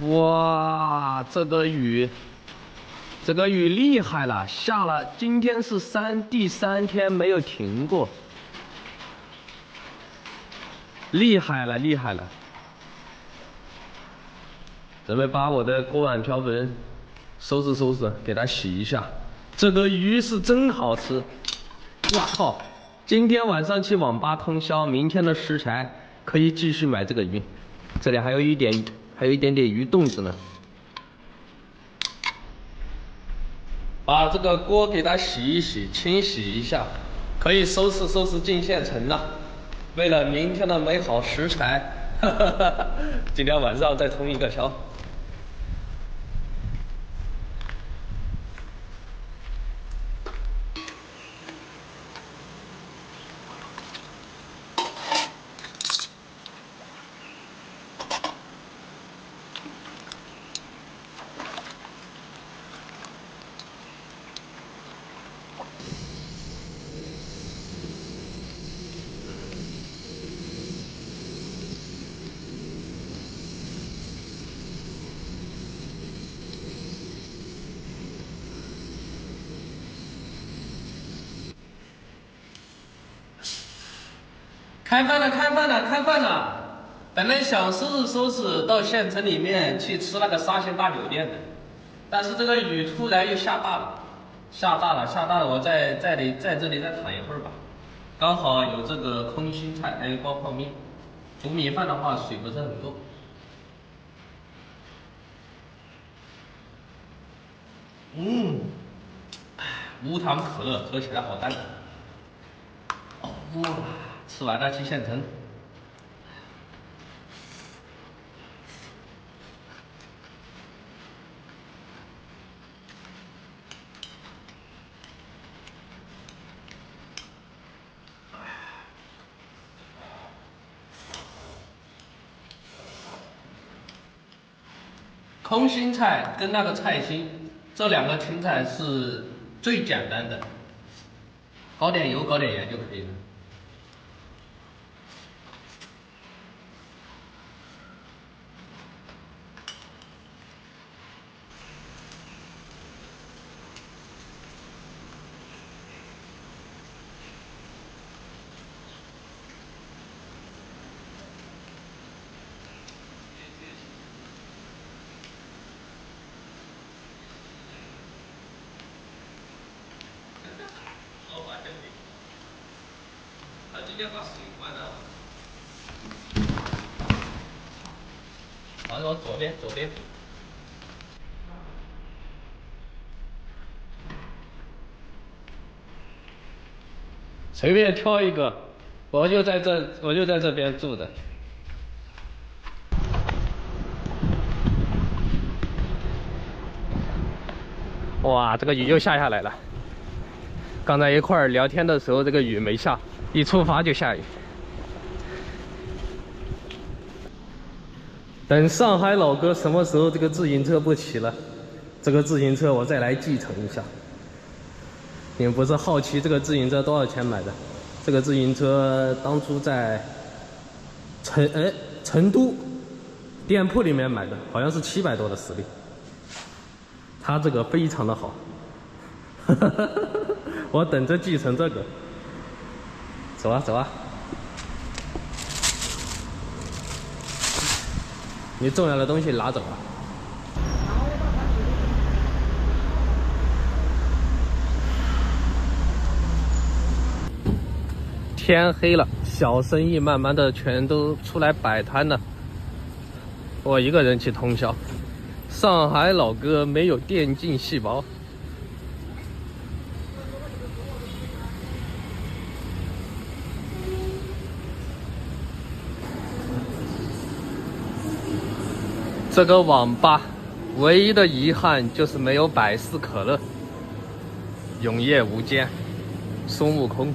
哇，这个雨厉害了，下了，今天是第三天没有停过，厉害了，厉害了！准备把我的锅碗瓢盆收拾收拾，给它洗一下。这个鱼是真好吃，哇靠！今天晚上去网吧通宵，明天的食材可以继续买这个鱼。这里还有一点点鱼冻子呢。把这个锅给它洗一洗，清洗一下，可以收拾收拾进县城了。为了明天的美好食材，今天晚上再通一个宵。开饭了，开饭了，开饭了！本来想收拾收拾到县城里面去吃那个沙县大酒店的，但是这个雨突然又下大了，下大了，我在这里再躺一会儿吧。刚好有这个空心菜，还有包泡面。煮米饭的话，水不是很够。无糖可乐喝起来好淡。哇，吃完了去县城。空心菜跟那个菜心，这两个青菜是最简单的，搞点油，搞点盐就可以了。他今天把水关了。往左边。随便挑一个，我就在这边住的。哇，这个雨又下来了。刚才一块儿聊天的时候，这个雨没下，一出发就下雨。等上海老哥什么时候这个自行车不骑了，这个自行车我再来继承一下。你们不是好奇这个自行车多少钱买的？这个自行车当初在成都店铺里面买的，好像是700多的实力。它这个非常的好，我等着继承这个。走啊走啊！你重要的东西拿走啊！天黑了，小生意慢慢的全都出来摆摊了。我一个人去通宵。上海老哥没有电竞细胞。这个网吧唯一的遗憾就是没有百事可乐。永夜无间，孙悟空。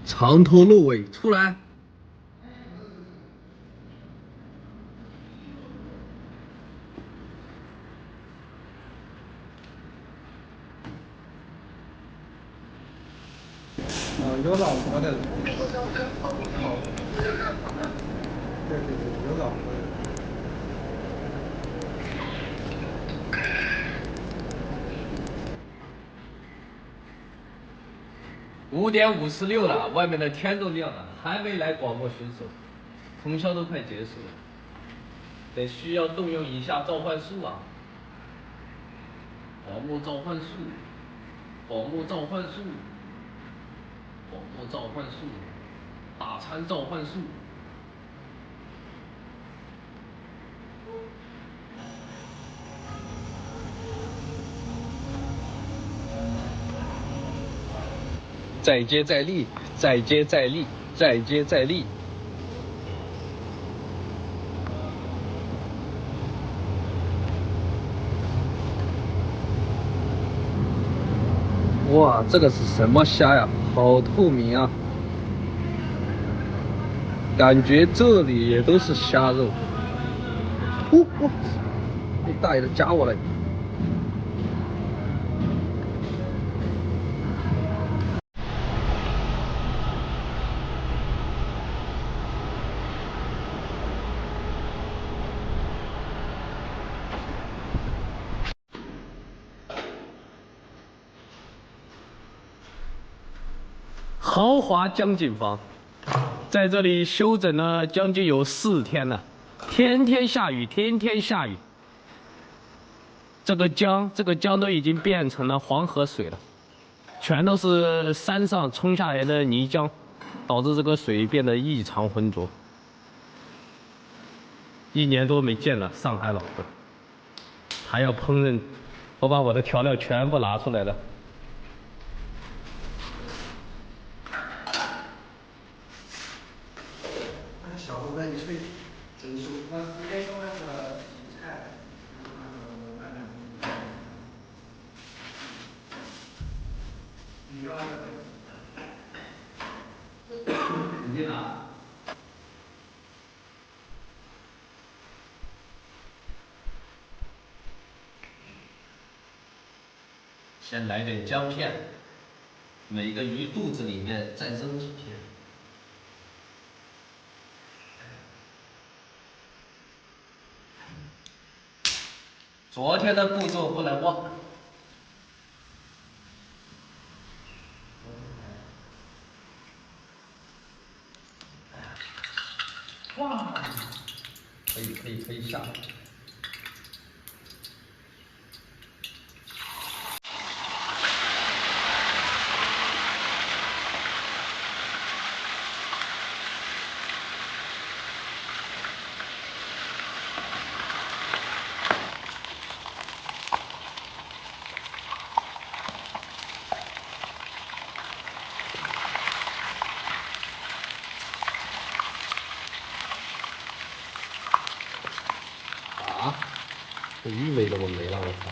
长头鹿尾出来。有老婆的，对，有老婆的。5:56了，外面的天都亮了，还没来广播选手，通宵都快结束了，得需要动用以下召唤术啊！广播召唤术，广播召唤术，广播召唤术，大餐召唤术。再接再厉，再接再厉，再接再厉。哇，这个是什么虾呀？好透明啊！感觉这里也都是虾肉。这大爷的夹我了！豪华江景房，在这里休整了将近有4天了，天天下雨，天天下雨。这个江都已经变成了黄河水了，全都是山上冲下来的泥浆，导致这个水变得异常浑浊。1年多没见了，上海老婆，还要烹饪，我把我的调料全部拿出来了。小猴跟你吹，真舒服。那今天用那个洗菜，你用那个。你进哪？先来点姜片，每个鱼肚子里面再扔几片。昨天的步骤不能忘。哇，可以下。这鱼尾怎么没了？我操！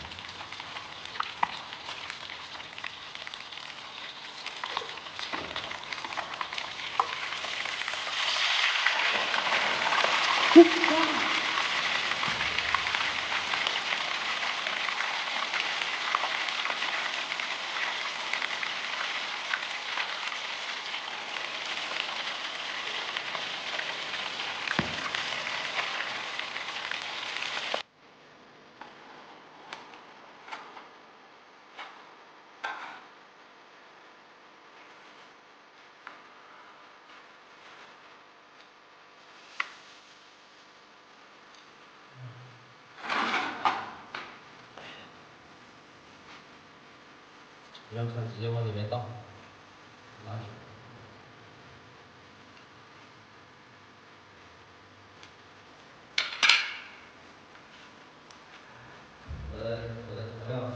洋葱直接往里面倒，拿去。我的调料。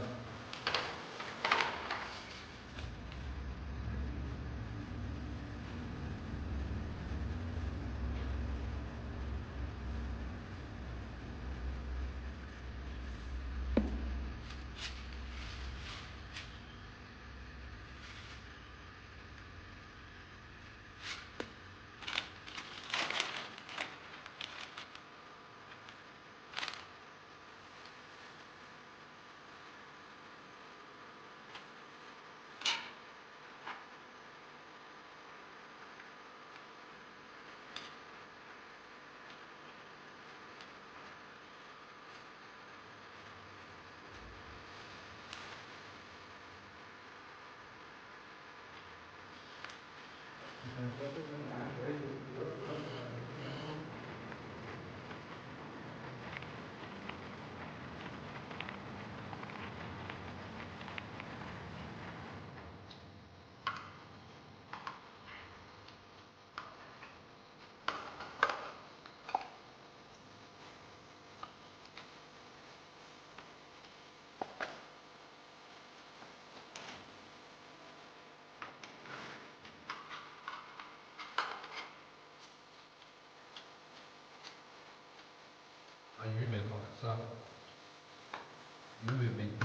鱼没好吃啊，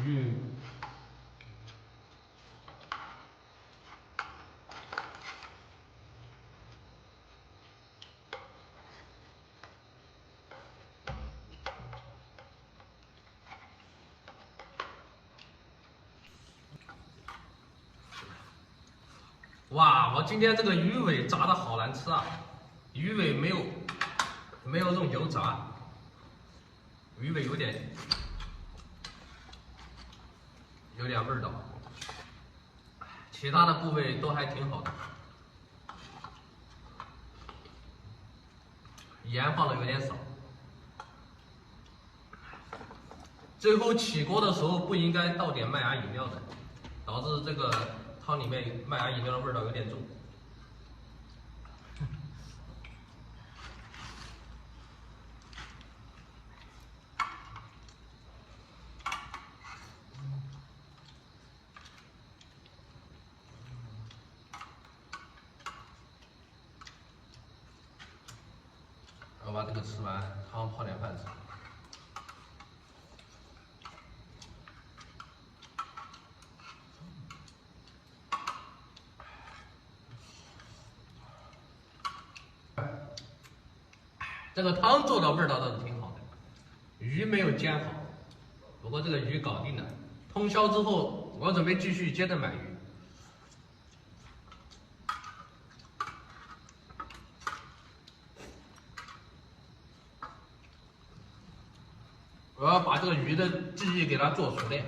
鱼。哇，我今天这个鱼尾炸的好难吃啊！鱼尾没有用油炸，鱼尾有点味道，其他的部位都还挺好的，盐放的有点少。最后起锅的时候不应该倒点麦芽饮料的，导致这个汤里面麦芽饮料的味道有点重。我把这个吃完，汤泡点饭吃。这个汤做的味道倒是挺好的，鱼没有煎好，不过这个鱼搞定了。通宵之后，我准备继续接着买鱼。我要把这个鱼的记忆给它做熟练。